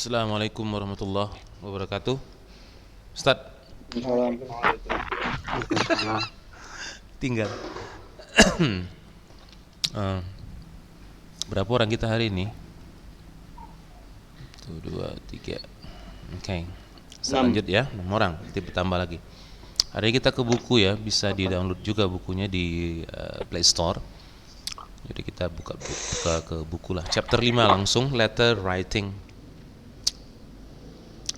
Assalamualaikum warahmatullahi wabarakatuh. Ustaz, Waalaikumsalam. tinggal. Eh, berapa orang kita hari ini? 1, 2, 3. Oke. Saya 6. lanjut ya, 6 orang. Nanti bertambah lagi. Hari ini kita ke buku ya, bisa di-download juga bukunya di Play Store. Jadi kita buka ke buku lah. Chapter 5 langsung, letter writing.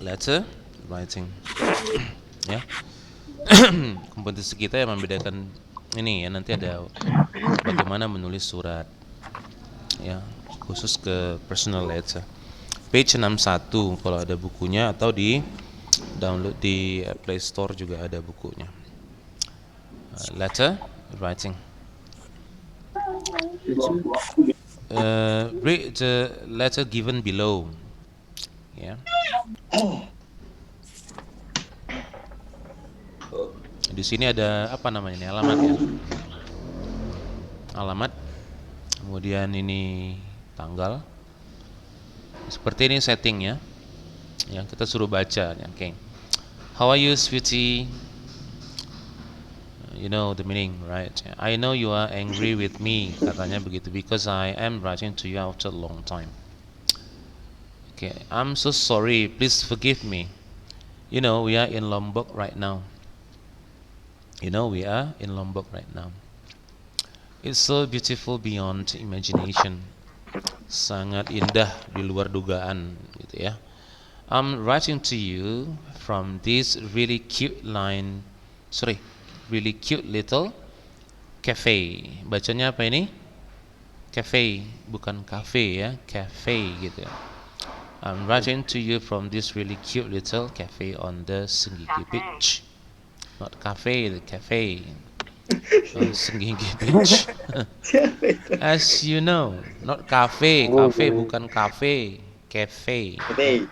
Letter writing. Ya. Kompetensi kita yang membedakan ini ya, nanti ada bagaimana menulis surat ya, khusus ke personal letter. Page 61 kalau ada bukunya, atau di download di Play Store juga ada bukunya. Letter writing. Read the letter given below. Ya. Di sini ada apa namanya ini, alamat ya. Alamat. Kemudian ini tanggal. Seperti ini settingnya. Ya, kita suruh baca. Oke. How are you, sweetie? You know the meaning, right? I know you are angry with me, katanya begitu, because I am writing to you after a long time. Okay, I'm so sorry. Please forgive me. You know we are in Lombok right now. You know we are in Lombok right now. It's so beautiful beyond imagination. Sangat indah di luar dugaan, gitu ya. I'm writing to you from this really cute little cafe. Bacanya apa ini? Cafe, bukan cafe ya, cafe gitu ya. I'm writing to you from this really cute little cafe on the Senggigi Beach. Not cafe, the cafe on Senggigi Beach. Siapa itu? As you know, not cafe, cafe bukan cafe, cafe. Oke.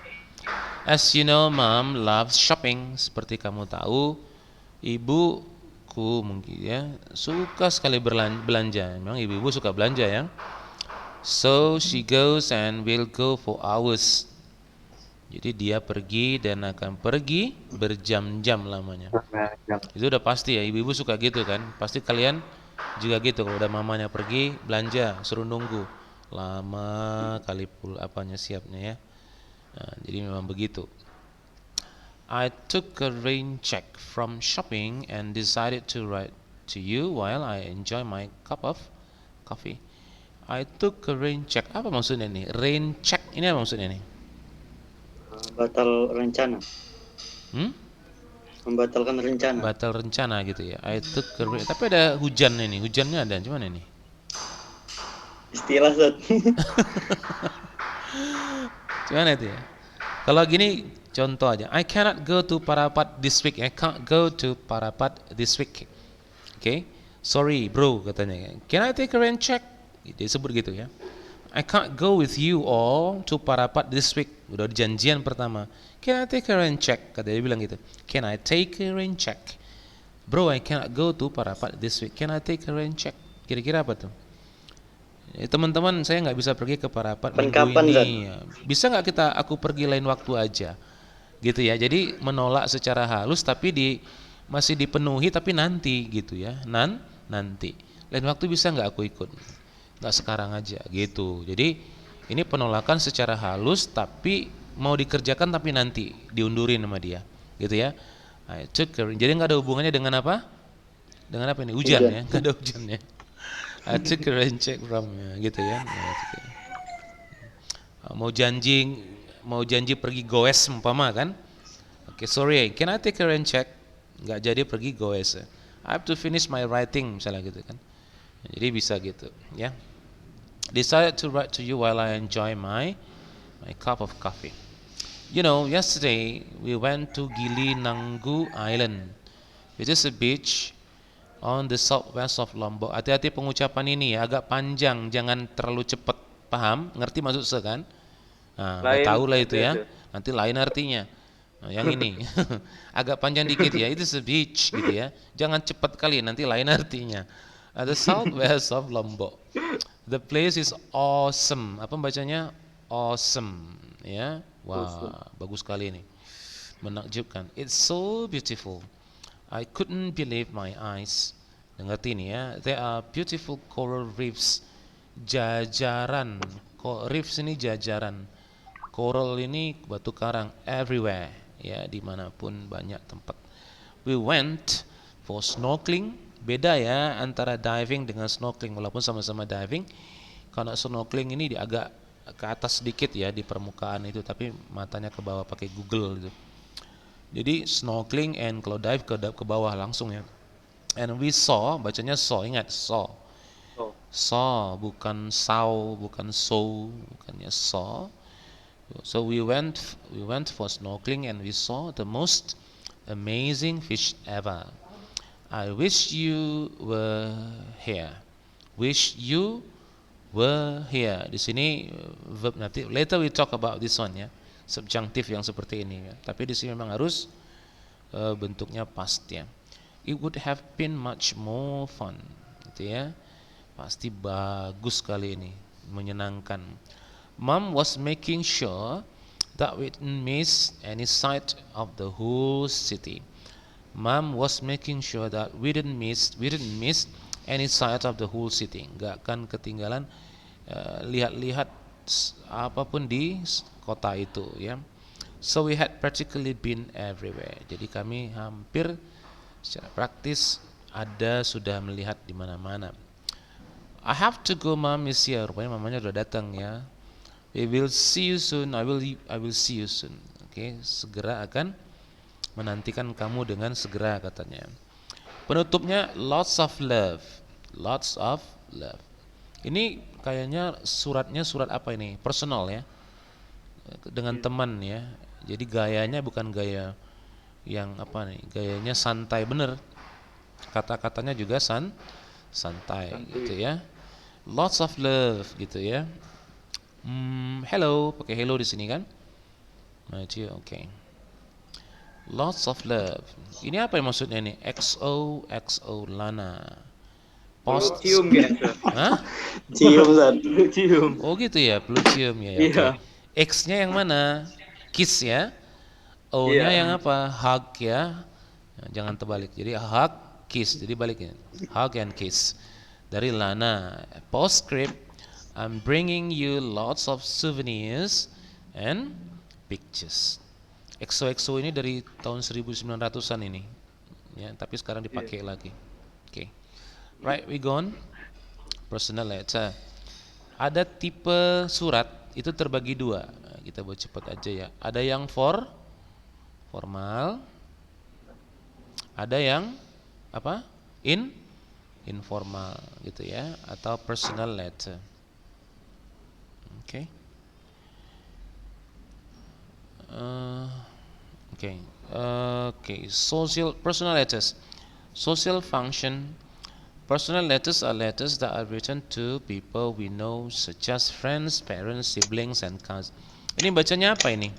As you know, Mom loves shopping. Seperti kamu tahu, ibuku mungkin ya suka sekali belanja. Memang ibu-ibu suka belanja ya. So she goes and will go for hours. Jadi dia pergi dan akan pergi berjam-jam lamanya. Itu udah pasti ya, ibu-ibu suka gitu kan. Pasti kalian juga gitu, kalau udah mamanya pergi belanja suruh nunggu lama kali apanya siapnya ya. Nah, jadi memang begitu. I took a rain check from shopping and decided to write to you while I enjoy my cup of coffee. I took a rain check. Apa maksudnya nih? Rain check ini apa maksudnya nih? Batal rencana. Membatalkan rencana. Batal rencana gitu ya. I took a rain. Tapi ada hujan ini. Hujannya ada. Cuman ini. Istilah Zat. Gimana itu ya? Kalau gini contoh aja. I cannot go to Parapat this week. I can't go to Parapat this week. Okay? Sorry bro katanya. Can I take a rain check? Dia sebut gitu ya. I can't go with you all to Parapat this week. Udah janjian pertama. Can I take a rain check? Kata dia bilang gitu. Can I take a rain check? Bro, I cannot go to Parapat this week. Can I take a rain check? Kira-kira apa tuh? Teman-teman, saya nggak bisa pergi ke Parapat minggu ini. Bisa nggak aku pergi lain waktu aja, gitu ya. Jadi menolak secara halus, tapi masih dipenuhi, tapi nanti, gitu ya. Nanti. Lain waktu bisa nggak aku ikut? Nggak sekarang aja, gitu. Jadi ini penolakan secara halus, tapi mau dikerjakan, tapi nanti diundurin sama dia, gitu ya. Nah, jadi nggak ada hubungannya dengan apa? Dengan apa ini? Hujan ya? Nggak ada hujannya. I took a rain check from gitu ya. Mau janji pergi goes umpama kan. Oke, sorry, can I take a rain check? Nggak jadi pergi goes. I have to finish my writing misalnya gitu kan. Jadi bisa gitu ya. Decided to write to you while I enjoy my cup of coffee. You know, yesterday we went to Gili Nanggu Island, which is a beach on the southwest of Lombok. Hati-hati pengucapan ini ya, agak panjang, jangan terlalu cepat. Paham? Ngerti maksud saya kan? Nah, nggak tahu lah itu ya. Nanti lain artinya. Nah, yang ini agak panjang dikit ya. Itu a beach gitu ya. Jangan cepat kali, nanti lain artinya. At the southwest of Lombok. The place is awesome. Apa bacanya? Awesome. Ya, wah, bagus sekali ini. Menakjubkan. It's so beautiful. I couldn't believe my eyes. Ngerti nih ya. There are beautiful coral reefs. Jajaran. Reefs ini jajaran. Coral ini batu karang everywhere. Ya, dimanapun banyak tempat. We went for snorkeling. Beda ya antara diving dengan snorkeling. Walaupun sama-sama diving, kalau snorkeling ini agak ke atas sedikit ya di permukaan itu, tapi matanya ke bawah pakai Google gitu. Jadi snorkeling and kalau dive ke bawah langsung ya. And we saw, bacanya saw, ingat saw. Oh, Saw, bukan saw, bukan so, bukannya saw. So we went for snorkeling and we saw the most amazing fish ever. I wish you were here. Wish you were here. Di sini verb nanti. Later we talk about this one ya. Subjunctive yang seperti ini ya. Tapi di sini memang harus bentuknya past ya. It would have been much more fun. Gitu ya. Pasti bagus kali ini, menyenangkan. Mom was making sure that we didn't miss any sight of the whole city. Mom was making sure that we didn't miss any sight of the whole city. Enggak akan ketinggalan lihat-lihat apapun di kota itu ya. So we had practically been everywhere. Jadi kami hampir secara praktis sudah melihat di mana-mana. I have to go, Mom is here. Rupanya mamanya sudah datang ya. We will see you soon. I will see you soon. Oke, segera akan menantikan kamu dengan segera katanya. Penutupnya lots of love. Lots of love. Ini kayaknya suratnya surat apa ini? Personal ya. Dengan teman ya. Jadi gayanya bukan gaya yang apa nih? Gayanya santai bener. Kata-katanya juga santai gitu ya. Lots of love gitu ya. Hello, pakai hello di sini kan? Nah, itu oke. Lots of love. Ini apa yang maksudnya ini? XO Lana. Post cium gitu. Hah? Cium Zat. Cium. Oh gitu ya, perlu cium ya. Oke. Iya. X-nya yang mana? Kiss ya. O-nya Iya. yang apa? Hug ya. Nah, jangan terbalik. Jadi hug, kiss. Jadi baliknya. Hug and kiss. Dari Lana. Postscript. I'm bringing you lots of souvenirs and pictures. XOXO ini dari tahun 1900-an ini. Ya, tapi sekarang dipakai lagi. Oke. Right, we go on. Personal letter. Ada tipe surat itu terbagi dua. Kita buat cepat aja ya. Ada yang formal. Ada yang apa? Informal gitu ya, atau personal letter. Oke. Social personal letters. Social function. Personal letters are letters that are written to people we know, such as friends, parents, siblings, and cousins. Ini bacanya apa ini?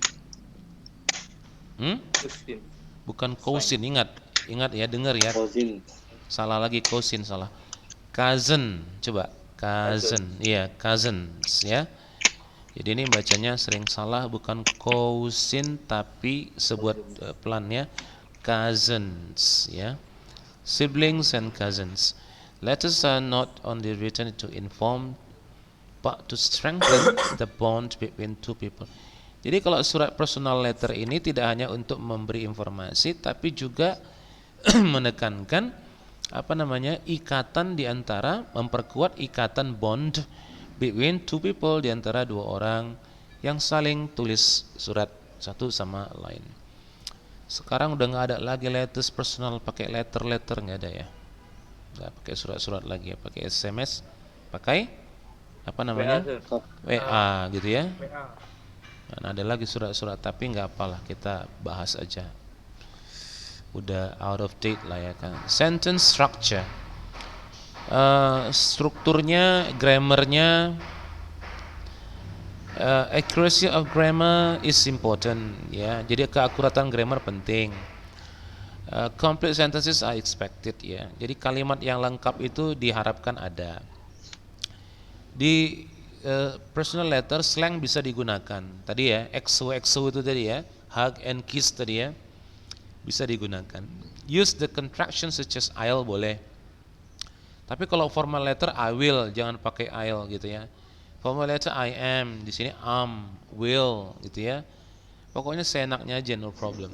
Bukan cousin, ingat ya, dengar ya. Cousin. Salah lagi, cousin salah. Cousin, coba cousin, iya cousins ya. Jadi ini bacanya sering salah, bukan cousin tapi sebuah pelan ya, cousins ya. Siblings and cousins. Letters are not only written to inform but to strengthen the bond between two people. Jadi kalau surat personal letter ini tidak hanya untuk memberi informasi tapi juga menekankan ikatan di antara, memperkuat ikatan bond between two people, di antara dua orang yang saling tulis surat satu sama lain. Sekarang udah nggak ada lagi letters personal pakai letter nggak ada ya. Nggak pakai surat-surat lagi ya, pakai SMS, pakai WA gitu ya. Nah, ada lagi surat-surat tapi nggak apalah, kita bahas aja. Udah out of date lah ya kan. Sentence structure. Strukturnya, grammarnya, accuracy of grammar is important ya. Jadi keakuratan grammar penting. Complete sentences are expected ya. Jadi kalimat yang lengkap itu diharapkan ada. Di personal letter slang bisa digunakan. Tadi ya, XO itu tadi ya, hug and kiss tadi ya, bisa digunakan. Use the contraction such as I'll boleh. Tapi kalau formal letter I will, jangan pakai I'll gitu ya. Formal letter I am, di sini will gitu ya. Pokoknya seenaknya aja, no problem.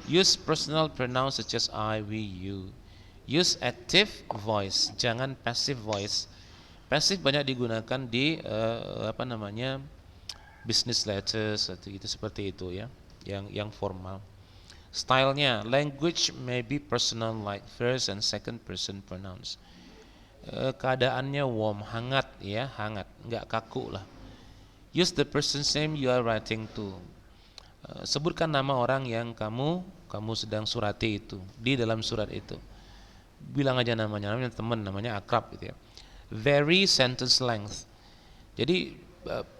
Use personal pronouns such as I, we, you. Use active voice, jangan passive voice. Passive banyak digunakan di business letters atau gitu seperti itu ya, yang formal. Stylenya, language may be personal like first and second person pronouns. Keadaannya warm, hangat ya, hangat, nggak kaku lah. Use the person's name you are writing to. Sebutkan nama orang yang kamu sedang surati itu, di dalam surat itu. Bilang aja namanya teman, namanya akrab gitu ya. Vary sentence length. Jadi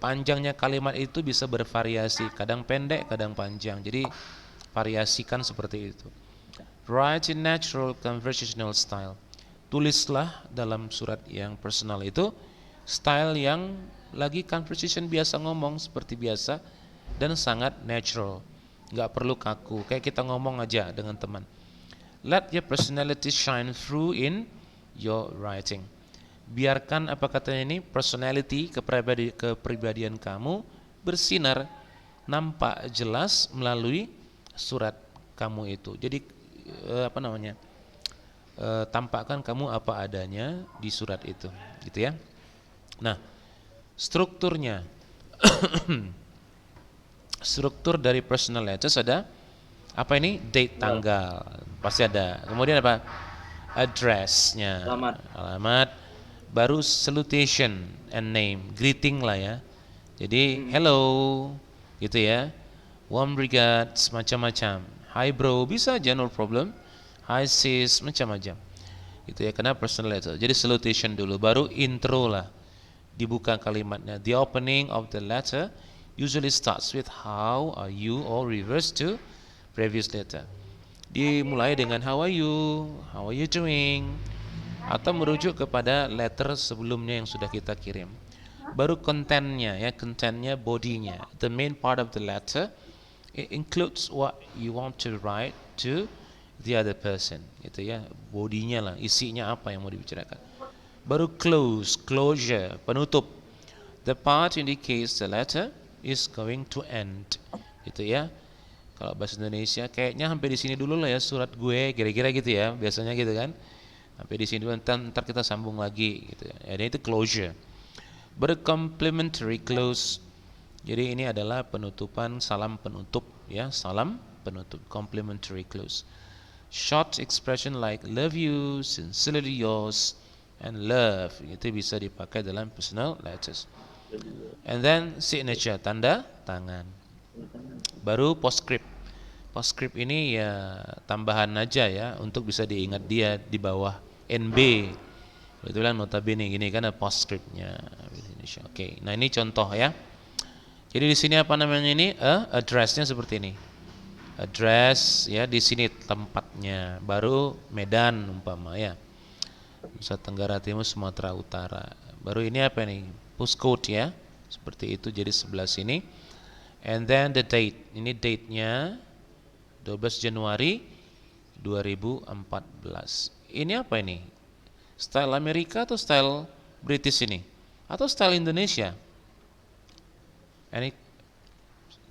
panjangnya kalimat itu bisa bervariasi, kadang pendek, kadang panjang. Jadi variasikan seperti itu. Write in natural conversational style. Tulislah dalam surat yang personal itu style yang lagi conversation, biasa ngomong seperti biasa dan sangat natural, nggak perlu kaku, kayak kita ngomong aja dengan teman. Let your personality shine through in your writing. Biarkan apa katanya ini, personality, kepribadian kamu bersinar, nampak jelas melalui surat kamu itu. Jadi tampakkan kamu apa adanya di surat itu, gitu ya. Nah, strukturnya. Struktur dari personal letters ada apa ini? Date, tanggal, pasti ada. Kemudian apa? Address-nya, alamat. Baru salutation and name, greeting lah ya. Jadi hello, gitu ya. Warm regards, macam-macam. Hi bro, bisa aja, no problem. Hi sis, macam-macam. Gitu ya, karena personal letter. Jadi salutation dulu, baru intro lah. Dibuka kalimatnya. The opening of the letter usually starts with how are you or reverse to previous letter. Dimulai dengan how are you doing, atau merujuk kepada letter sebelumnya yang sudah kita kirim. Baru kontennya ya, kontennya, bodinya. The main part of the letter, it includes what you want to write to the other person, gitu ya. Bodinya lah, isinya apa yang mau dibicarakan. Baru closure, penutup. The part indicates the letter is going to end, gitu ya. Kalau bahasa Indonesia kayaknya sampai di sini dulu lah ya surat gue, kira-kira gitu ya, biasanya gitu kan. Sampai di sini dulu, ntar kita sambung lagi gitu ya. Jadi itu closure. Baru complimentary close. Jadi ini adalah penutupan, salam penutup ya, salam penutup, complimentary close. Short expression like love you, sincerely yours, and love, itu bisa dipakai dalam personal letters. And then signature, tanda tangan. Baru postscript. Postscript ini ya tambahan aja ya, untuk bisa diingat dia di bawah NB. Betulan notabene gini kan ada postscriptnya. Oke, nah ini contoh ya. Jadi di sini apa namanya ini? Addressnya seperti ini. Address ya, di sini tempatnya. Baru Medan umpama ya. Nusa Tenggara Timur, Sumatera Utara. Baru ini apa nih? Postcode ya. Seperti itu, jadi sebelah sini. And then the date. Ini date-nya 12 Januari 2014. Ini apa ini? Style Amerika atau style British ini? Atau style Indonesia? Ini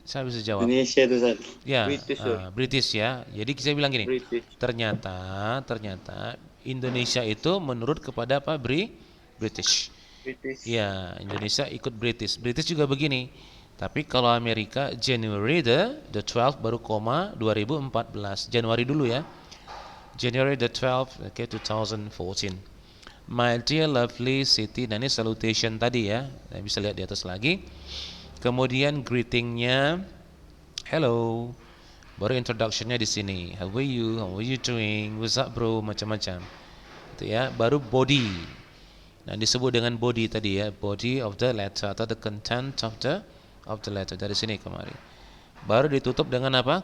saya bisa jawab. Indonesia itu Ustaz. Ya, British, British ya. Jadi saya bilang gini. British. Ternyata Indonesia itu menurut kepada apa? British. British. Ya, Indonesia ikut British. British juga begini. Tapi kalau Amerika January the 12 baru koma 2014. Januari dulu ya. January the 12th, okay, 2014. My dear lovely city. Nah ini salutation tadi ya. Nah, bisa lihat di atas lagi. Kemudian greetingnya hello. Baru introductionnya di sini. How are you doing? What's up bro? Macam-macam. Itu ya. Baru body. Nah disebut dengan body tadi ya. Body of the letter atau the content of the letter, dari sini kemari. Baru ditutup dengan apa?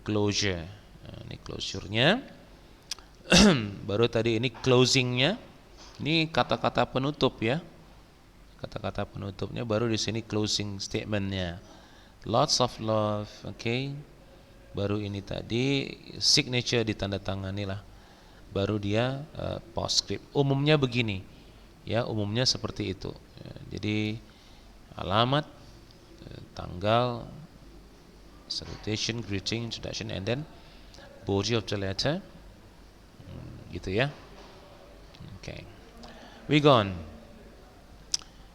Closure. Nah, ini closure-nya. Baru tadi ini closing-nya. Ini kata-kata penutup ya. kata-kata penutupnya, baru di sini closing statementnya. Lots of love, okay. Baru ini tadi signature ditandatangani lah. Baru dia postscript. Umumnya begini, ya, umumnya seperti itu. Ya, jadi alamat, tanggal, salutation, greeting, introduction, and then body of the letter, gitu ya. Okay, we gone.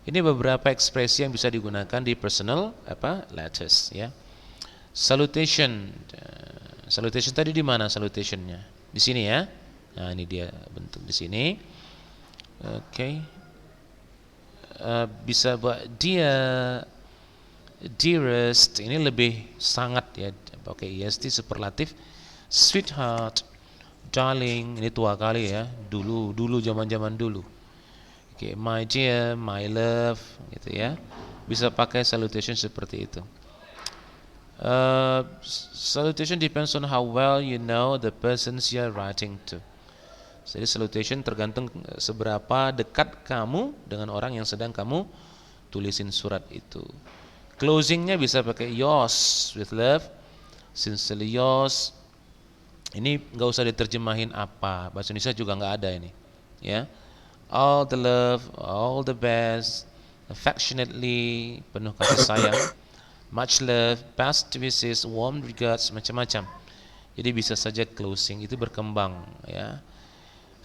Ini beberapa ekspresi yang bisa digunakan di personal letters, ya. Salutation, salutation tadi di mana salutationnya? Di sini ya. Nah, ini dia bentuk di sini. Okay. Bisa buat dearest, ini lebih sangat ya, pakai est superlatif. Sweetheart, darling, ini tua kali ya, dulu zaman dulu. Okay, my dear, my love, gitu ya. Bisa pakai salutation seperti itu. Salutation depends on how well you know the persons you are writing to. Jadi salutation tergantung seberapa dekat kamu dengan orang yang sedang kamu tulisin surat itu. Closingnya bisa pakai yours with love, sincerely yours. Ini nggak usah diterjemahin apa, bahasa Indonesia juga nggak ada ini, ya. All the love, all the best, affectionately, penuh kasih sayang, much love, best wishes, warm regards, macam-macam. Jadi bisa saja closing, itu berkembang, ya.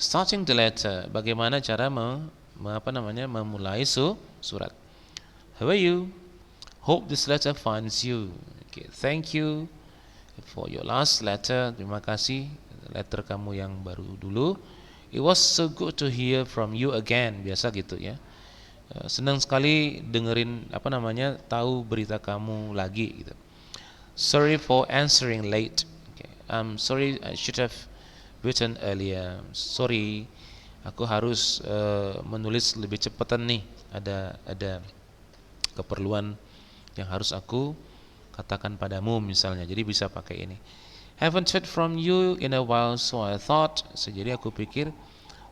Starting the letter, bagaimana cara memulai surat. How are you? Hope this letter finds you. Okay, thank you for your last letter. Terima kasih letter kamu yang baru dulu. It was so good to hear from you again. Biasa gitu ya. Senang sekali dengerin tahu berita kamu lagi gitu. Sorry for answering late. Okay. I'm sorry, I should have written earlier. Sorry, aku harus menulis lebih cepatan nih. Ada keperluan yang harus aku katakan padamu misalnya. Jadi bisa pakai ini. Haven't heard from you in a while, so I thought. Jadi aku pikir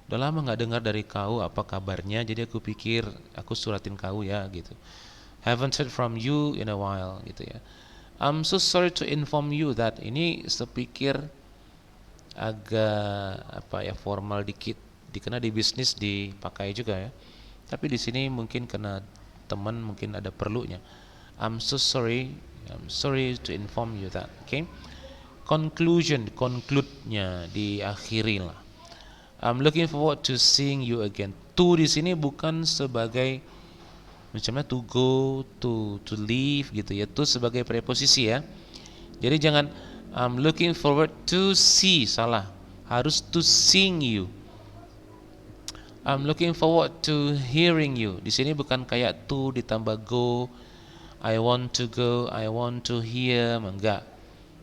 udah lama nggak dengar dari kau, apa kabarnya? Jadi aku pikir aku suratin kau ya gitu. Haven't heard from you in a while gitu ya. I'm so sorry to inform you that, ini sepikir agak formal dikit. Karena di bisnis dipakai juga ya. Tapi di sini mungkin kena teman mungkin ada perlunya. I'm sorry to inform you that. Okay. Conclusion, conclude-nya diakhiri lah. I'm looking forward to seeing you again. To di sini bukan sebagai macamnya to go, to leave gitu ya. To sebagai preposisi ya. Jadi jangan I'm looking forward to see, salah. Harus to seeing you. I'm looking forward to hearing you. Di sini bukan kayak to ditambah go. I want to go, I want to hear, enggak.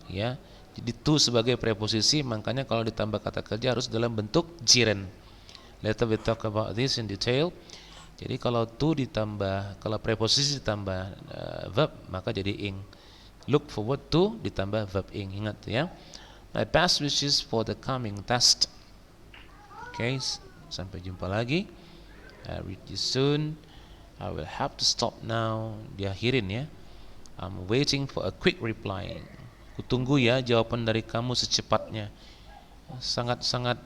Ya. Jadi to sebagai preposisi, makanya kalau ditambah kata kerja harus dalam bentuk gerund. Later we talk about this in detail. Jadi kalau to ditambah, kalau preposisi ditambah verb, maka jadi ing. Look forward to ditambah verb ing, ingat ya. My best wishes for the coming test. Okay, sampai jumpa lagi. I read you soon. I will have to stop now. Diakhirin ya. I'm waiting for a quick reply. Kutunggu ya jawaban dari kamu secepatnya. Sangat-sangat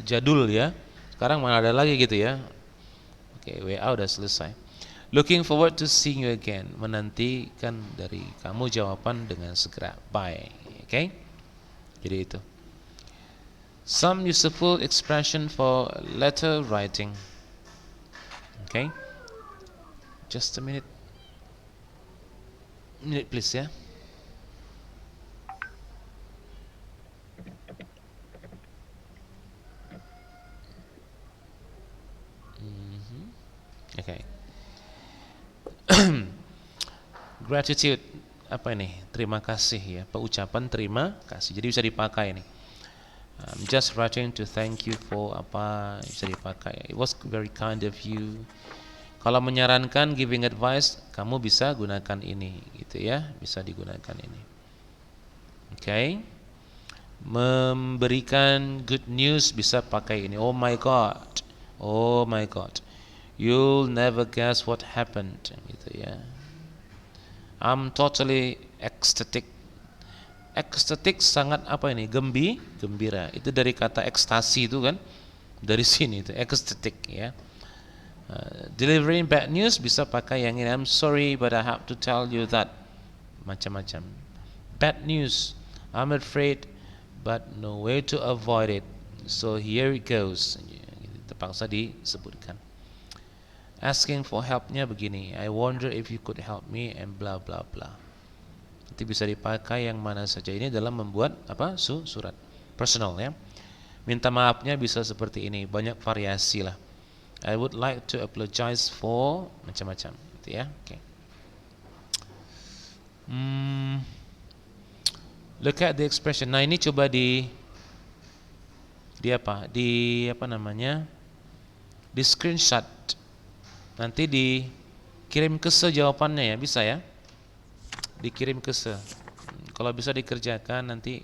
jadul ya. Sekarang mana ada lagi gitu ya. Oke, WA udah selesai. Looking forward to seeing you again. Menantikan dari kamu jawaban dengan segera. Bye. Oke. Jadi itu. Some useful expression for letter writing. Okay. Just a minute. Minute please ya. Okay. Gratitude, apa ini? Terima kasih ya. Pengucapan terima kasih. Jadi bisa dipakai ini. I'm just writing to thank you for apa, bisa dipakai. It was very kind of you. Kalau menyarankan, giving advice, kamu bisa gunakan ini, gitu ya. Bisa digunakan ini. Okay. Memberikan good news bisa pakai ini. Oh my God. Oh my God. You'll never guess what happened, gitu ya. I'm totally ecstatic. Ecstatic sangat apa ini? Gembira. Itu dari kata ekstasi itu kan, dari sini itu ecstatic ya. Delivering bad news bisa pakai yang ini. I'm sorry but I have to tell you that. Macam-macam. Bad news. I'm afraid but no way to avoid it. So here it goes. Terpaksa disebutkan. Asking for helpnya begini. I wonder if you could help me and blah blah blah. Nanti bisa dipakai yang mana saja. Ini dalam membuat apa? Surat personal ya. Minta maafnya bisa seperti ini. Banyak variasi lah. I would like to apologize for macam-macam, gitu ya. Okay. Look at the expression. Nah ini coba di apa namanya? Di screenshot. Nanti dikirim ke jawabannya ya, bisa ya? Dikirim ke Kalau bisa dikerjakan nanti.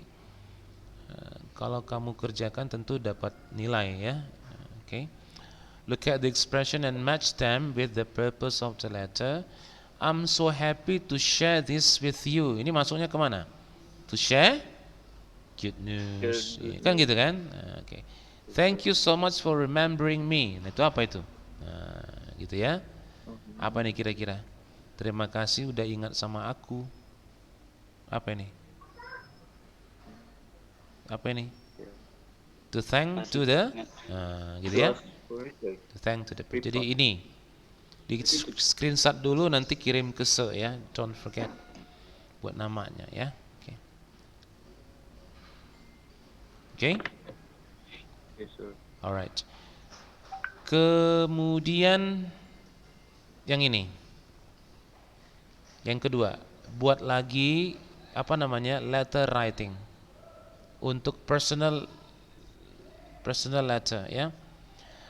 Kalau kamu kerjakan tentu dapat nilai ya. Okay. Look at the expression and match them with the purpose of the letter. I'm so happy to share this with you. Ini masuknya kemana? To share good news. Kan gitu kan? Okay. Thank you so much for remembering me. Nah, itu apa itu? Gitu ya. Apa nih kira-kira? Terima kasih udah ingat sama aku. Apa ini? Apa ini? To thank to the gitu ya. To thank to the. Jadi ini di screenshot dulu nanti kirim ke ya. Don't forget buat namanya ya. Oke. Okay. Yes, sir. Alright. Kemudian yang ini. Yang kedua, buat lagi apa namanya? Letter writing. Untuk personal letter ya.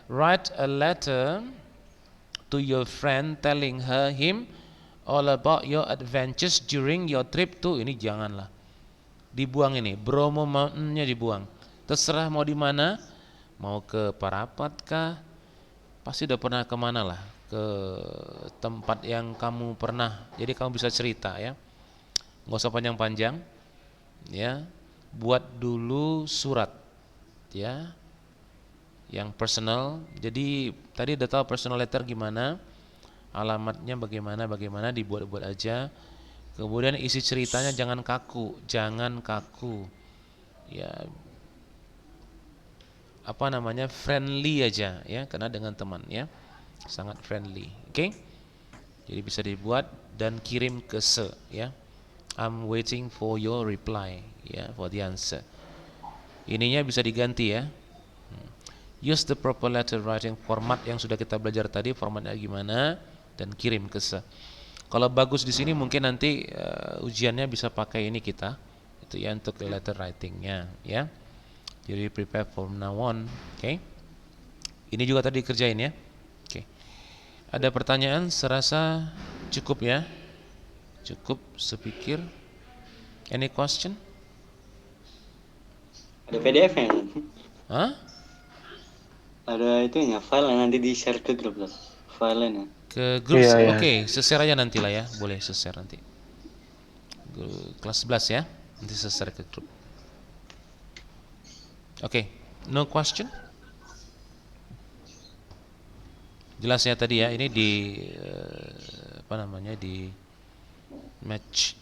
Write a letter to your friend telling him all about your adventures during your trip to, ini janganlah dibuang, ini Bromo Mountain-nya dibuang. Terserah mau di mana, mau ke Parapat kah, pasti udah pernah kemana lah, ke tempat yang kamu pernah, jadi kamu bisa cerita ya, nggak usah panjang-panjang ya. Buat dulu surat ya, yang personal. Jadi tadi udah tahu personal letter gimana, alamatnya bagaimana dibuat-buat aja. Kemudian isi ceritanya jangan kaku ya, apa namanya, friendly aja ya, karena dengan teman ya, sangat friendly. Oke. Jadi bisa dibuat dan kirim ke ya. I'm waiting for your reply ya, for the answer. Ininya bisa diganti ya. Use the proper letter writing format yang sudah kita belajar tadi, formatnya gimana, dan kirim ke Kalau bagus di sini mungkin nanti ujiannya bisa pakai ini kita, itu ya, untuk letter writingnya ya. Jadi prepare from now on, oke. Ini juga tadi kerjain ya, oke. Ada pertanyaan? Serasa cukup ya, cukup sepikir. Any question? Ada PDF-nya? Hah? Ada itunya, file nanti di share ke grup lah, filenya. Ke grup, Iya. oke, share aja nanti lah ya, boleh share nanti. Kelas 11 ya, nanti share ke grup. Oke, no question? Jelas ya tadi ya, ini di apa namanya, di match.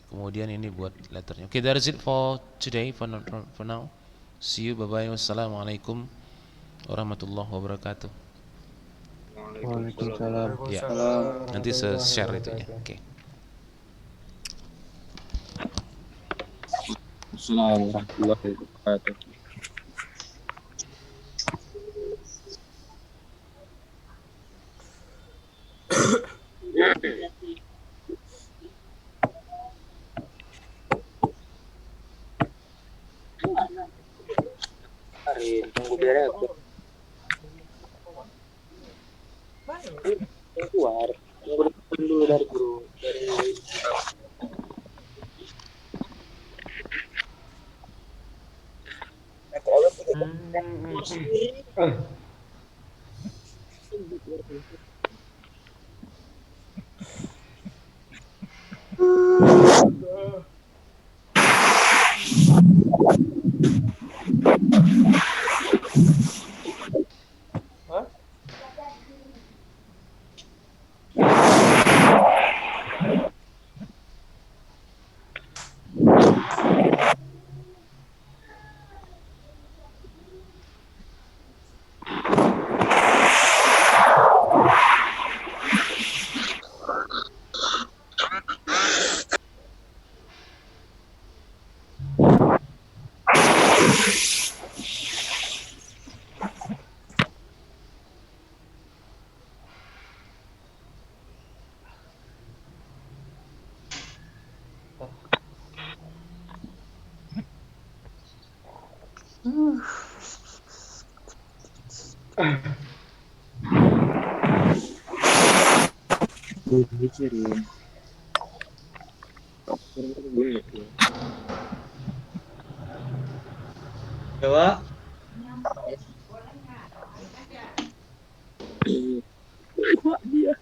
Kemudian ini buat letternya. Oke, that is it for today, for now. See you, bye-bye. Wassalamualaikum warahmatullahi wabarakatuh. Waalaikumsalam. Ya, nanti share itu ya. Oke. Assalamualaikum warahmatullahi wabarakatuh. Tunggu beres. Keluar. Dulu dari guru, dari Mikirin. Coba. Wah, dia.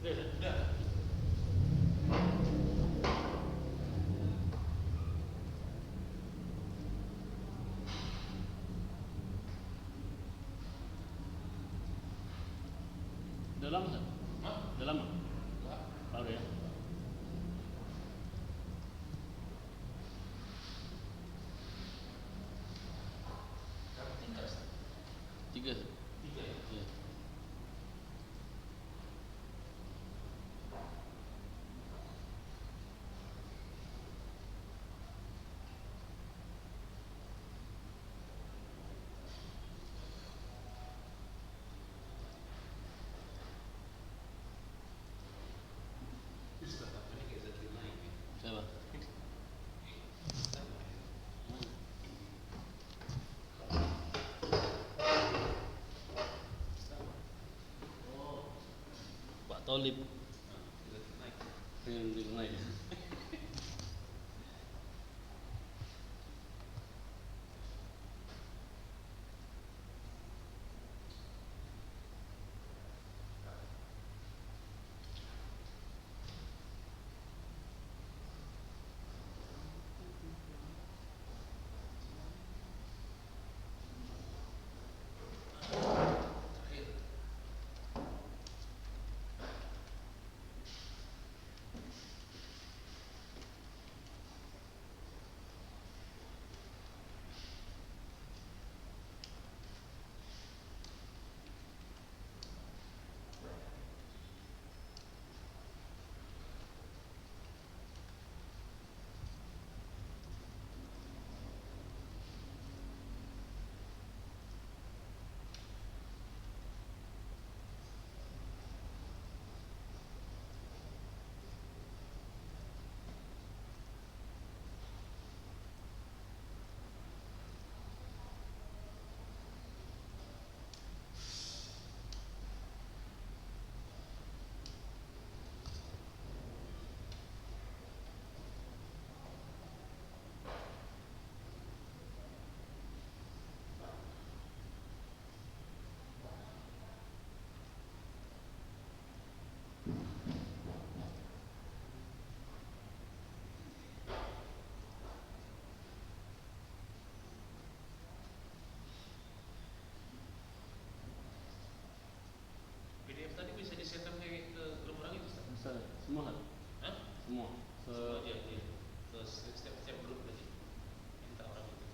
Udah lama kan? Udah lama? Baru ya? Tiga. Iya. Siapa? Pak Tolib. Pengen naik. PDF tadi bisa di-setup kayak ke grup orang itu, Ustaz? Bisa. Semua kan? Hah? Semua. Semua aja, iya. Terus setiap grup lagi. Minta orang itu.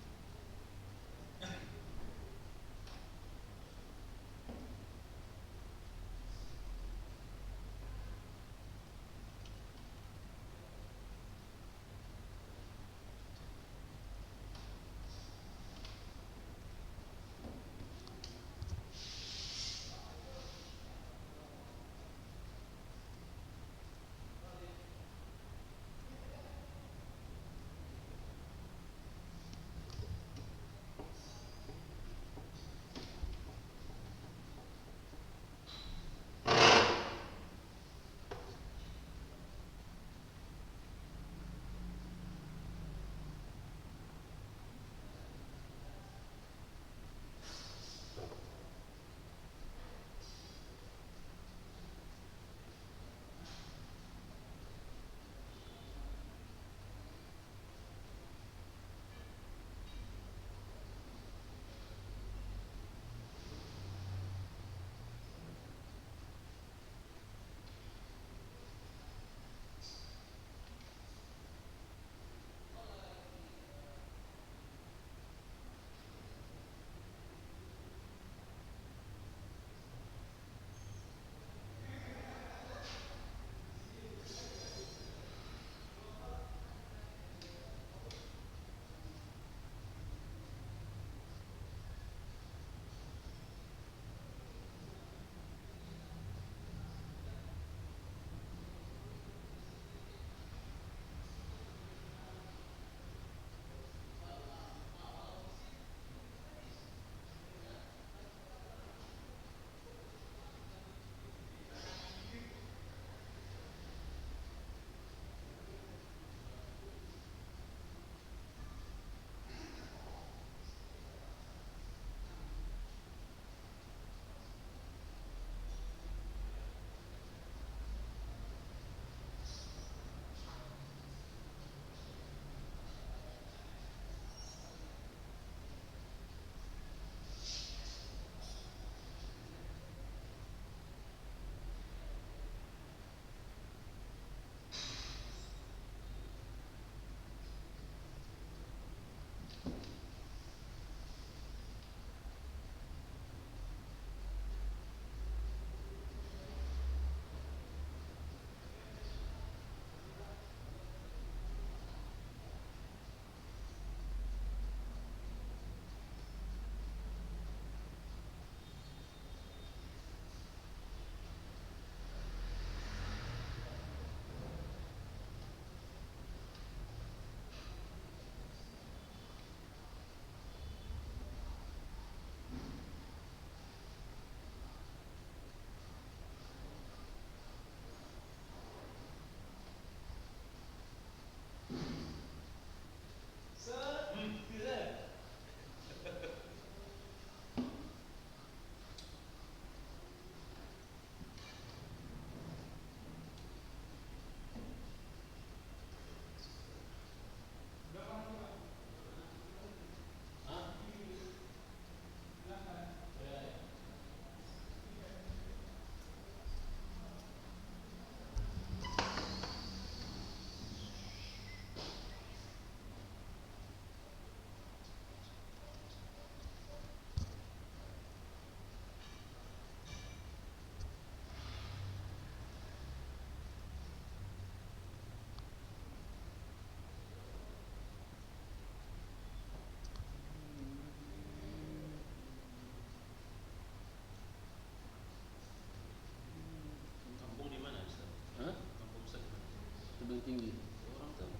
tebing tinggi. Orang tuh.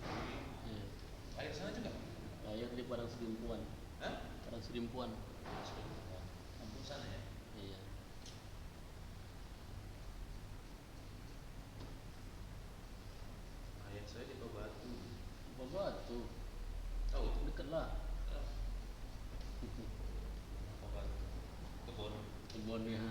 Iya. Air sana juga. Air di Padang Serimpuan. Hah? Padang Serimpuan. Kampung sana ya. Iya. Ayah saya di bawah batu. Batu. Oh, itu Dekat lah. bawah batu. Kebun. Kebun ya.